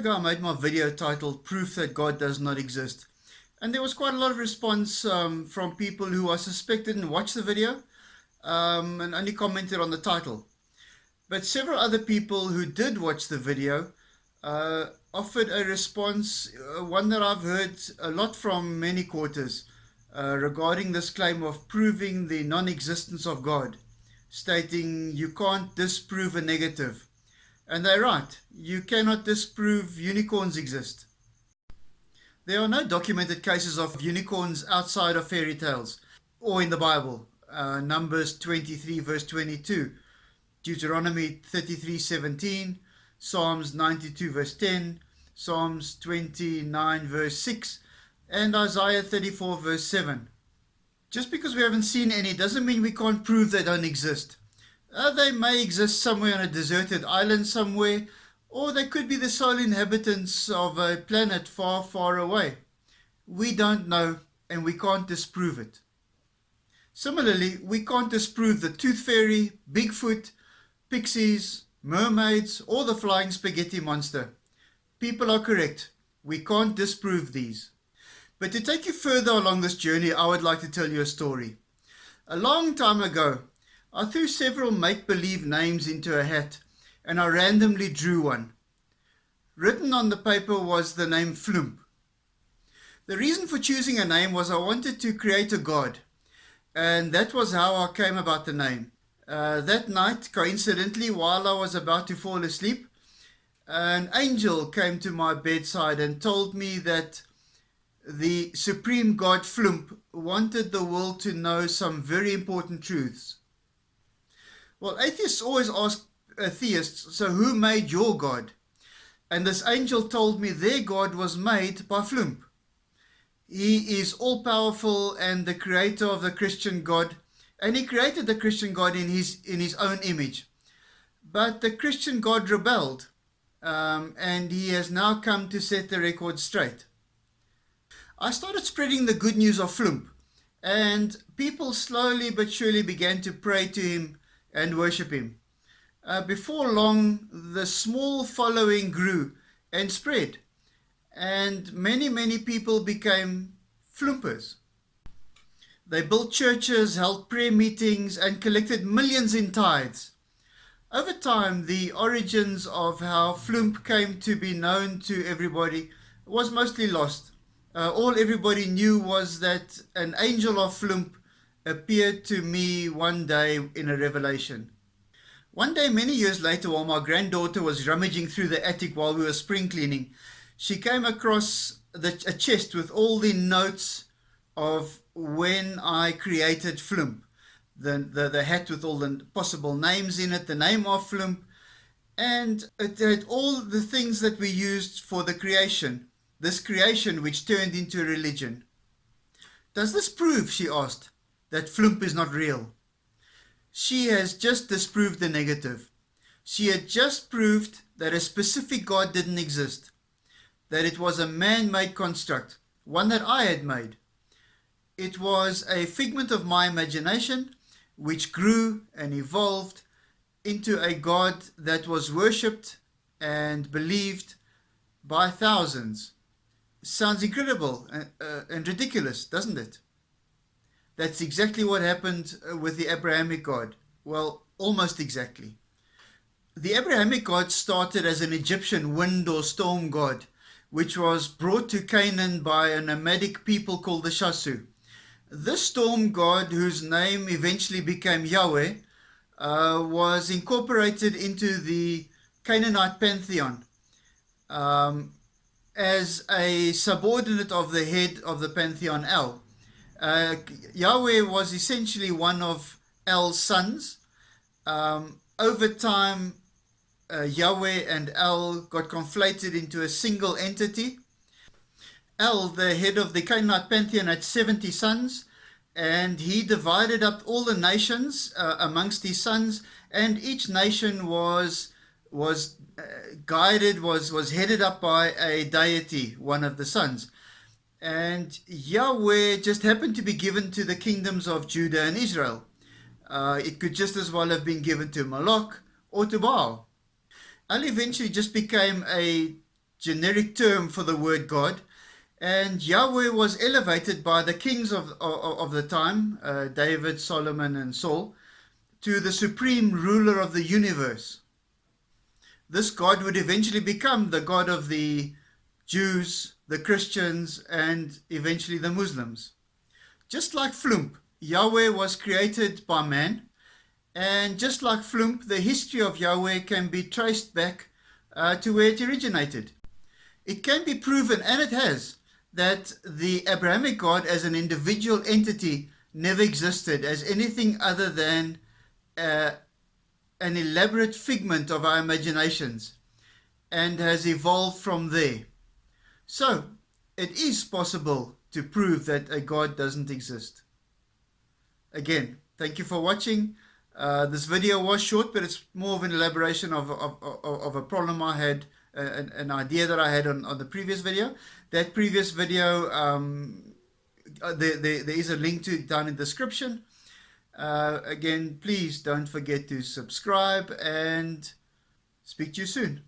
ago I made my video titled Proof That God Does Not Exist. And there was quite a lot of response from people who I suspect didn't watch the video and only commented on the title. But several other people who did watch the video offered a response, one that I've heard a lot from many quarters, regarding this claim of proving the non-existence of God, stating you can't disprove a negative. And they're right, you cannot disprove unicorns exist. There are no documented cases of unicorns outside of fairy tales or in the Bible. Numbers 23 verse 22, Deuteronomy 33:17, Psalms 92 verse 10, Psalms 29 verse 6, and Isaiah 34 verse 7. Just because we haven't seen any doesn't mean we can't prove they don't exist. They may exist somewhere on a deserted island somewhere, or they could be the sole inhabitants of a planet far, far away. We don't know, and we can't disprove it. Similarly, we can't disprove the Tooth Fairy, Bigfoot, pixies, mermaids, or the flying spaghetti monster. People are correct. We can't disprove these. But to take you further along this journey, I would like to tell you a story. A long time ago, I threw several make-believe names into a hat, and I randomly drew one. Written on the paper was the name Floomp. The reason for choosing a name was I wanted to create a god, and that was how I came about the name. That night, coincidentally, while I was about to fall asleep, an angel came to my bedside and told me that the supreme god Floomp wanted the world to know some very important truths. Well, atheists always ask theists, so who made your God? And this angel told me their God was made by Floomp. He is all-powerful and the creator of the Christian God, and he created the Christian God in his own image. But the Christian God rebelled, and he has now come to set the record straight. I started spreading the good news of Floomp, and people slowly but surely began to pray to him and worship him. Before long, the small following grew and spread, and many people became Floompers. They built churches, held prayer meetings, and collected millions in tithes. Over time, the origins of how Floomp came to be known to everybody was mostly lost. All everybody knew was that an angel of Floomp appeared to me one day in a revelation. One day, many years later, while my granddaughter was rummaging through the attic while we were spring cleaning, she came across a chest with all the notes of when I created Floomp. The hat with all the possible names in it, the name of Floomp, and it had all the things that we used for the creation, this creation which turned into a religion. Does this prove, she asked, that Floomp is not real? She has just disproved the negative. She had just proved that a specific God didn't exist, that it was a man-made construct, one that I had made. It was a figment of my imagination, which grew and evolved into a God that was worshipped and believed by thousands. Sounds incredible and ridiculous, doesn't it? That's exactly what happened with the Abrahamic God. Well, almost exactly. The Abrahamic God started as an Egyptian wind or storm god, which was brought to Canaan by a nomadic people called the Shasu. This storm god, whose name eventually became Yahweh, was incorporated into the Canaanite pantheon as a subordinate of the head of the pantheon, El. Yahweh was essentially one of El's sons. Over time, Yahweh and El got conflated into a single entity. El, the head of the Canaanite pantheon, had 70 sons, and he divided up all the nations amongst his sons, and each nation was guided, was headed up by a deity, one of the sons. And Yahweh just happened to be given to the kingdoms of Judah and Israel. It could just as well have been given to Moloch or to Baal. El eventually just became a generic term for the word God. And Yahweh was elevated by the kings of the time, David, Solomon, and Saul, to the supreme ruler of the universe. This God would eventually become the God of the Jews, the Christians, and eventually the Muslims. Just like Flump, Yahweh was created by man, and just like Flump, the history of Yahweh can be traced back to where it originated. It can be proven, and it has, that the Abrahamic God as an individual entity never existed as anything other than an elaborate figment of our imaginations, and has evolved from there. So, it is possible to prove that a God doesn't exist. Again, thank you for watching. This video was short, but it's more of an elaboration of a problem I had, an idea that I had on the previous video. That previous video, there is a link to it down in the description. Again, please don't forget to subscribe, and speak to you soon.